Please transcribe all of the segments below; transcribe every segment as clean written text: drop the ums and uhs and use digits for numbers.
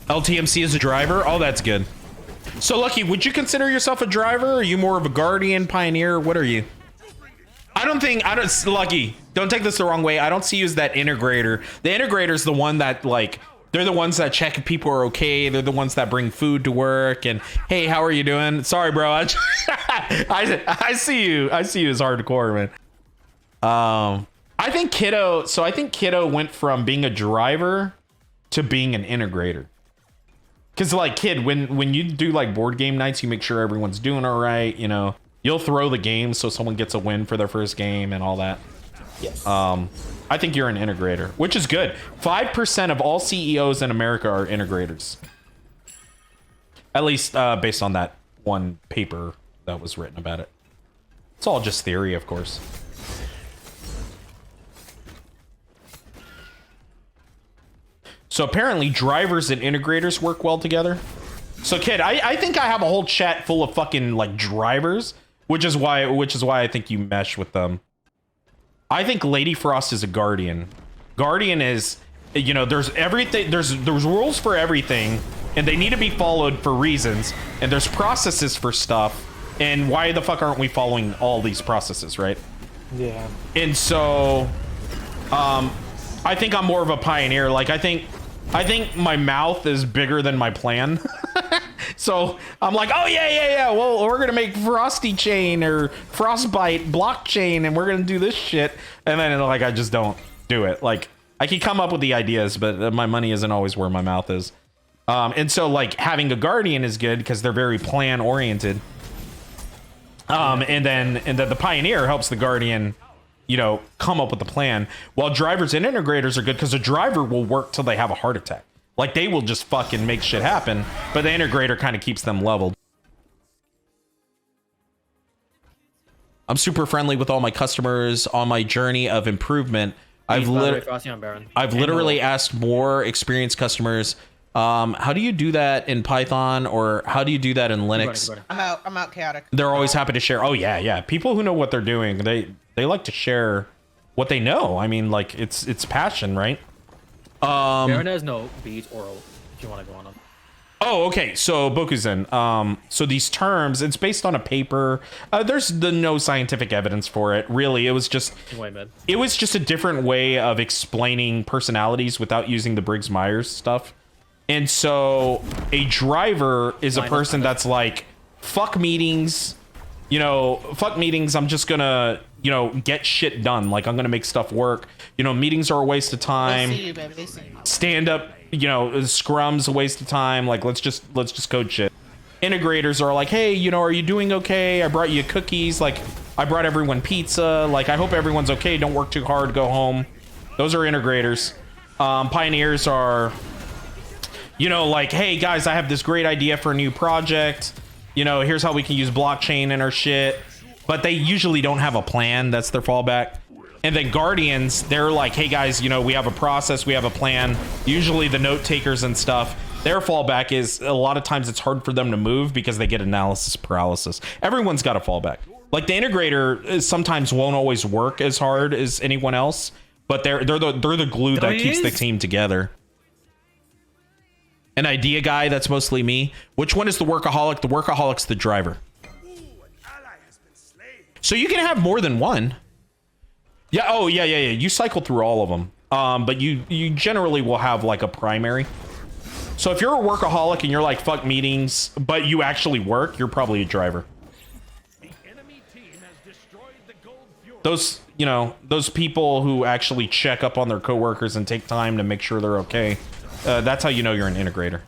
LTMC is a driver. Oh, that's good. So Lucky, would you consider yourself a driver? Are you more of a guardian, pioneer? What are you? Lucky, don't take this the wrong way. I don't see you as that integrator. The integrator is the one that, like, they're the ones that check if people are okay. They're the ones that bring food to work and, hey, how are you doing? Sorry, bro. I see you. I see you as hardcore, man. I think Kiddo went from being a driver to being an integrator. Because, like, Kid, when you do, like, board game nights, you make sure everyone's doing all right, you know. You'll throw the game so someone gets a win for their first game and all that. Yes. I think you're an integrator, which is good. 5% of all CEOs in America are integrators. At least based on that one paper that was written about it. It's all just theory, of course. So apparently drivers and integrators work well together. So Kid, I think I have a whole chat full of fucking like drivers, which is why I think you mesh with them. I think Lady Frost is a guardian. Guardian is, you know, there's everything, there's rules for everything, and they need to be followed for reasons, and there's processes for stuff, and why the fuck aren't we following all these processes, right? Yeah. And so, I think I'm more of a pioneer. Like, I think my mouth is bigger than my plan. So I'm like, oh yeah. Well, we're gonna make Frosty chain or FrostByte blockchain, and we're gonna do this shit. And then like I just don't do it. Like I can come up with the ideas, but my money isn't always where my mouth is. And so like having a guardian is good because they're very plan oriented. And then the pioneer helps the guardian, you know, come up with the plan, while drivers and integrators are good because a driver will work till they have a heart attack. Like they will just fucking make shit happen, but the integrator kind of keeps them leveled. I'm super friendly with all my customers on my journey of improvement. I've literally asked more experienced customers, how do you do that in Python, or how do you do that in Linux? I'm out chaotic. They're always happy to share. Oh yeah. People who know what they're doing, they like to share what they know. I mean, like it's passion, right? Baron has no beats oral if you want to go on them. Oh, okay. So Bokuzen. So these terms, it's based on a paper. There's no scientific evidence for it. Really, it was just a different way of explaining personalities without using the Briggs-Myers stuff. And so a driver is a person that's like, fuck meetings. You know, fuck meetings. I'm just gonna, you know, get shit done. Like I'm gonna make stuff work. You know, meetings are a waste of time. They see you, baby. They see you. Stand up, you know, scrum's a waste of time. Like let's just code shit. Integrators are like, hey, you know, are you doing okay? I brought you cookies. Like I brought everyone pizza. Like I hope everyone's okay. Don't work too hard. Go home. Those are integrators. Pioneers are, you know, like, hey guys, I have this great idea for a new project. You know, here's how we can use blockchain in our shit. But they usually don't have a plan. That's their fallback. And then guardians, they're like, hey guys, you know, we have a process, we have a plan. Usually the note takers and stuff, their fallback is a lot of times it's hard for them to move because they get analysis paralysis. Everyone's got a fallback. Like the integrator sometimes won't always work as hard as anyone else, but they're the glue that keeps the team together. An idea guy, that's mostly me. Which one is the workaholic? The workaholic's the driver. So you can have more than one. Yeah, oh yeah. You cycle through all of them. But you generally will have like a primary. So if you're a workaholic and you're like, fuck meetings, but you actually work, you're probably a driver. Those, you know, those people who actually check up on their coworkers and take time to make sure they're okay. That's how you know you're an integrator.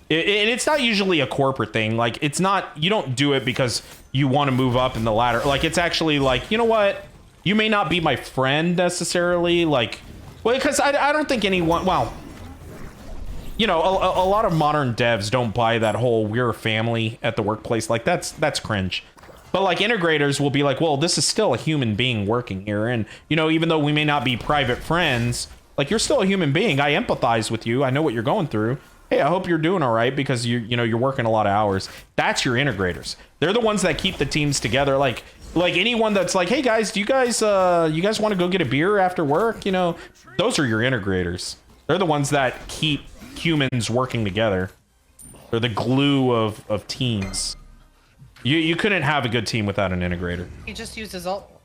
It's not usually a corporate thing. Like, it's not, you don't do it because you want to move up in the ladder. Like, it's actually like, you know what? You may not be my friend necessarily. Like, well, because I don't think anyone, well, you know, a lot of modern devs don't buy that whole we're a family at the workplace. Like, that's cringe. But like integrators will be like, well, this is still a human being working here. And, you know, even though we may not be private friends, like, you're still a human being. I empathize with you. I know what you're going through. Hey, I hope you're doing all right because you know, you're working a lot of hours. That's your integrators. They're the ones that keep the teams together. Like anyone that's like, hey guys, do you guys want to go get a beer after work? You know, those are your integrators. They're the ones that keep humans working together. They're the glue of teams. You couldn't have a good team without an integrator. He just used his ult.